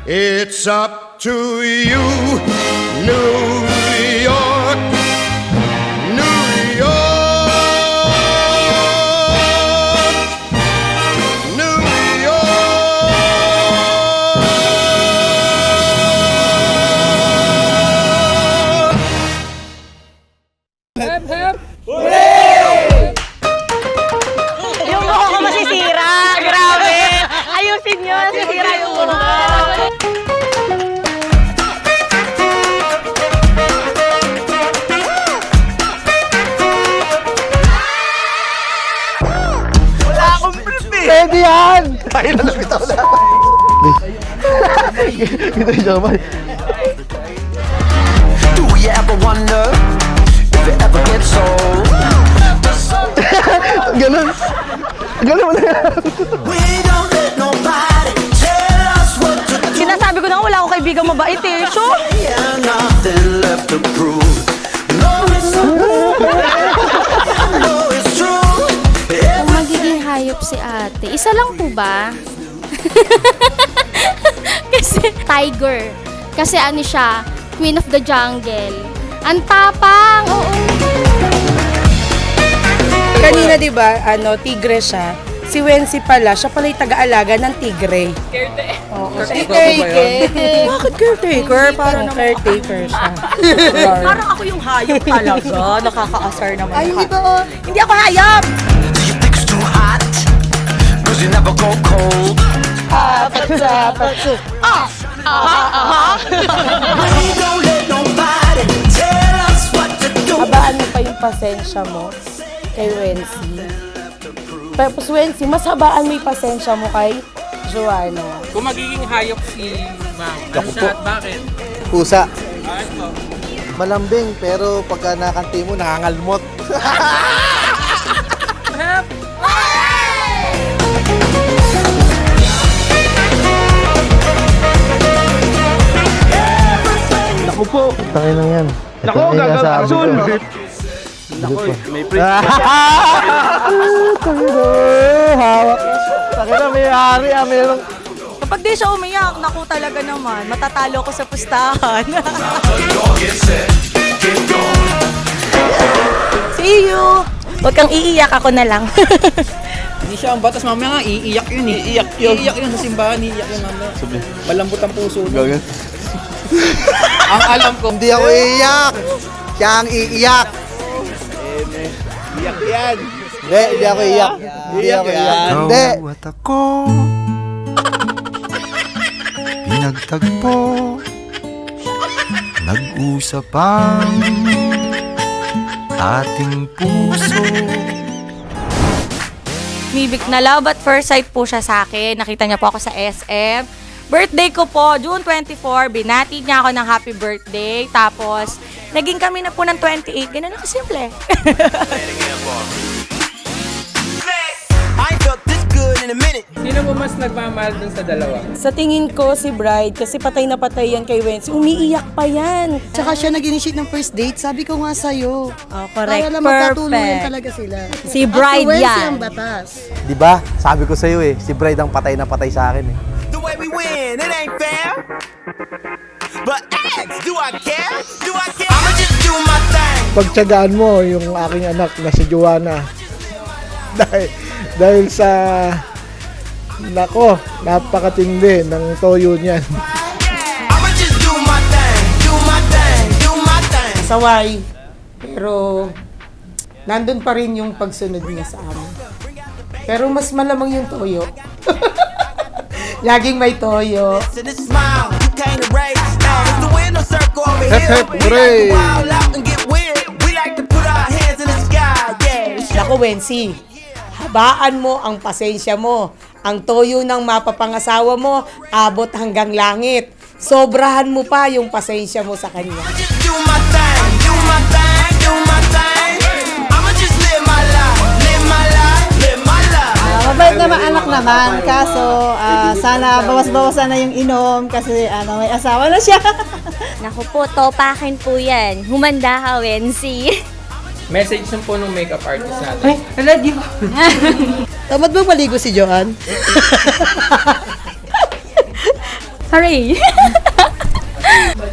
It's up to you, New York, New York, New York. Hep, hep! Yung mukha ko masisira. Grabe. Ayusin nyo. Nasisira yung mukha. Wala akong brief eh! Pwede yan! Tayo na lang ito wala. Ito yung jaman. Do you ever wonder if it ever gets old? Ganun. Ganun mo na yan. We don't let nobody tell us what to do. Sinasabi ko na wala akong kaibigang mabait eh. Sure. Yeah, nothing left to prove. No, it's no, it's true. Kung magiging hayop si ate, isa lang po ba? Kasi tiger. Kasi ano siya, queen of the jungle. Ang tapang, oo. Kanina, di ba, tigre siya. Si Wency pala, siya pala yung taga-alaga ng tigre. Caretaker. Bakit caretaker? Parang caretaker siya. Parang ako yung hayop talaga. Nakakaasar naman. Ay, hindi ba? Hindi ako hayop! Do you think it's too hot? Cause you never go cold. We don't let nobody tell us what to do. Habaan mo pa yung pasensya mo kay Wency. Tapos Wency, mas habaan mo yung pasensya mo kay Joanna. Kung magiging hayop si ma'am, ano siya at bakit? Pusa. Malambing, pero pagka nakanti mo, nakangalmot. Naku po! Tangin lang yan. Naku, gagasul! Naku, may brief. Hawak. Tangin na, may hari merong... Kapag di siya umiyak, naku talaga naman. Matatalo ko sa pustahan. See you! Huwag kang iiyak, ako na lang. Hindi siya ang batas, mamaya nga iiyak yun eh. Iiyak yun sa simbahan, iiyak yun mamaya. Malambot ang puso. Gagawin. Ang alam ko, Hindi ako iiyak. Siya ang iiyak. Iyak yan! Hindi ako iiyak. Hindi ako iiyak. Hindi. At ako pinagtagpo, nag-usap ang ating puso. Mibik na love at first sight po siya sa akin. Nakita niya po ako sa SM. Birthday ko po, June 24. Binati niya ako ng happy birthday. Tapos, naging kami na po ng 28. Ganun na kasimple. I ain't felt this good in a minute. sino mo mas nagmamahal dun sa dalawa? Sa tingin ko si Bride, kasi patay na patay yan kay Wency, umiiyak pa yan. Tsaka siya nag-initiate ng first date, sabi ko nga sa'yo. Oh, correct. Para lang magkatuluyan Perfect. talaga sila. Si Bride At si Wency yan. ang batas. Di ba? Sabi ko sa'yo eh, si Bride ang patay na patay sa akin eh. The way we win, it ain't fair. But ask, do I care? Do I care? I'ma just do my thing. Pagtsagaan mo yung aking anak na si Joanna. dahil sa nako, napakatindi ng toyo niyan. I'ma just do my thing, do my thing, do my thing. Saway. Pero, nandun pa rin yung pagsunod niya sa amin. Pero mas malamang yung toyo. Laging may toyo. So this is smile, you can't erase. It's the winner circle over Hep, here. hep, We hooray. like to wild out and get weird. We like to put our hands in the sky, yeah. Naku, Wency, habaan mo ang pasensya mo. Ang toyo ng mapapangasawa mo, abot hanggang langit. Sobrahan mo pa yung pasensya mo sa kanya. Just do my thing, do my thing, do my thing. I'ma just live my life, live my life, live my life. Mabait naman anak naman, kaso sana bawas-bawasan na yung inom kasi may asawa na siya. Naku po, topakin po yan. Humanda ka, Wency. Message nun po nung makeup artist natin. Tamad ba maligo si Joanne? Hooray!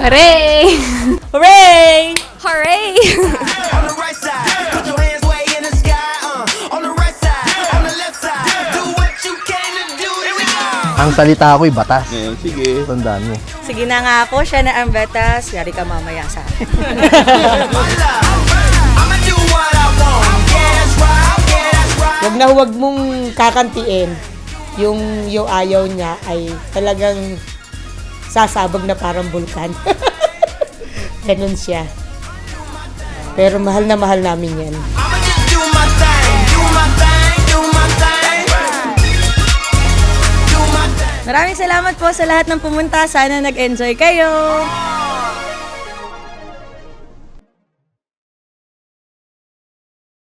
Hooray! Hooray! Hooray! On the right side, put your hands way in the sky. On the right side, on the left side, do what you came to do. Here we go. Ang salita ko'y batas. Ngayon, sige. Tandaan mo. Sige na nga po, siya na ang batas. Yari ka mamaya sa akin. My love, I'ma do what I want. Yeah, that's right. Yeah, that's right. Wag na huwag mong kakantiin yung ayaw niya ay talagang sasabog na parang bulkan. Ganun siya. Pero mahal na mahal namin yan. I'ma just do my thing, do my thing, do my thing. Do my thing. Maraming salamat po sa lahat ng pumunta. Sana nag-enjoy kayo.